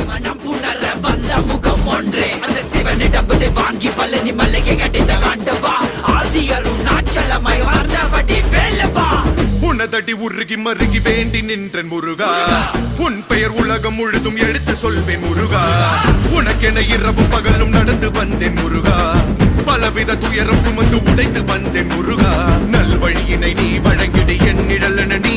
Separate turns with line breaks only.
மனம் புணர வந்த முகம் ஒன்றே அந்த சிவனிடம்பதை வாங்கி பழனி மலையை கட்டித ஆண்டவா ஆதி அருணாச்சலமாய் வாழ்ந்தபடி வேலவா
உனதடி உருகி மருகி வேண்டி நின்றன் முருகா உன் பெயர் உலகம் முழுதும் எடுத்து சொல்வேன் முருகா உனக்கென இரவும் பகலும் நடந்து வந்தேன் முருகா பலவித துயரம் சுமந்து உடைத்து வந்தேன் முருகா நல்வழியினை நீ வழங்கிடு என் நிழலென நீ